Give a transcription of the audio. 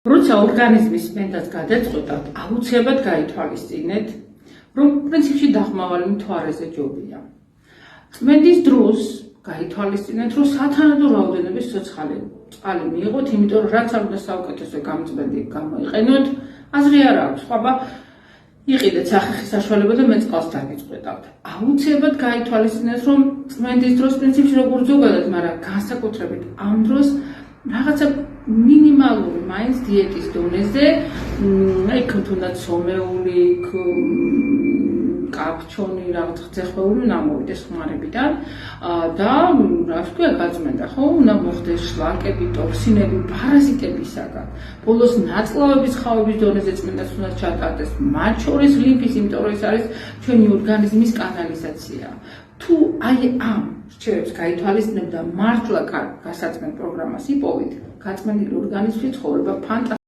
როცა ორგანიზმის სმენდას გადაწყვეტავთ, აუცილებლად გაითვალისწინეთ, რომ პრინციპში დახმავალი მთვარეზე ჯობია. წმენდის დროს გაითვალისწინეთ, რომ სათანადო რაოდენობის ცოცხალი წყალი მიიღოთ, იმიტომ რომ რაც არ უნდა საუკეთესო გამწმენდი გამოიყენოთ, აზრი არ აქვს, ხობა იყიდეთ სახეხის საშუალება და მე წყალს დაგიწყვეტავთ. აუცილებლად გაითვალისწინეთ, რომ წმენდის დროს პრინციპში როგორ ზოგადად, მაგრამ განსაკუთრებით ამ დროს რაღაცა მინიმალური მაინც დიეტის დონეზე, იქ თუნდაც სომეული, კაფჩონი, რაღაც ხმეული უნდა მოვიდეს ხმარებიდან და რა ვთქვია, გაწმენდა, ხო? უნდა მოხდეს შლაკები, ტოქსინები, პარაზიტებისაგან. ბოლოს ნაწლავების ხავების დონეზე წმენდაც უნდა ჩატარდეს, მათ შორის ლიმფის, იმიტომ რომ ეს არის ჩვენი ორგანიზმის კანალიზაცია. თუ აი ამ რჩევებს გაითვალისწინებთ და მართლა გასაწმენ პროგრამას იპოვით, გაწმენდილი ორგანიზმში ცხოვრება ფანტასტიკური.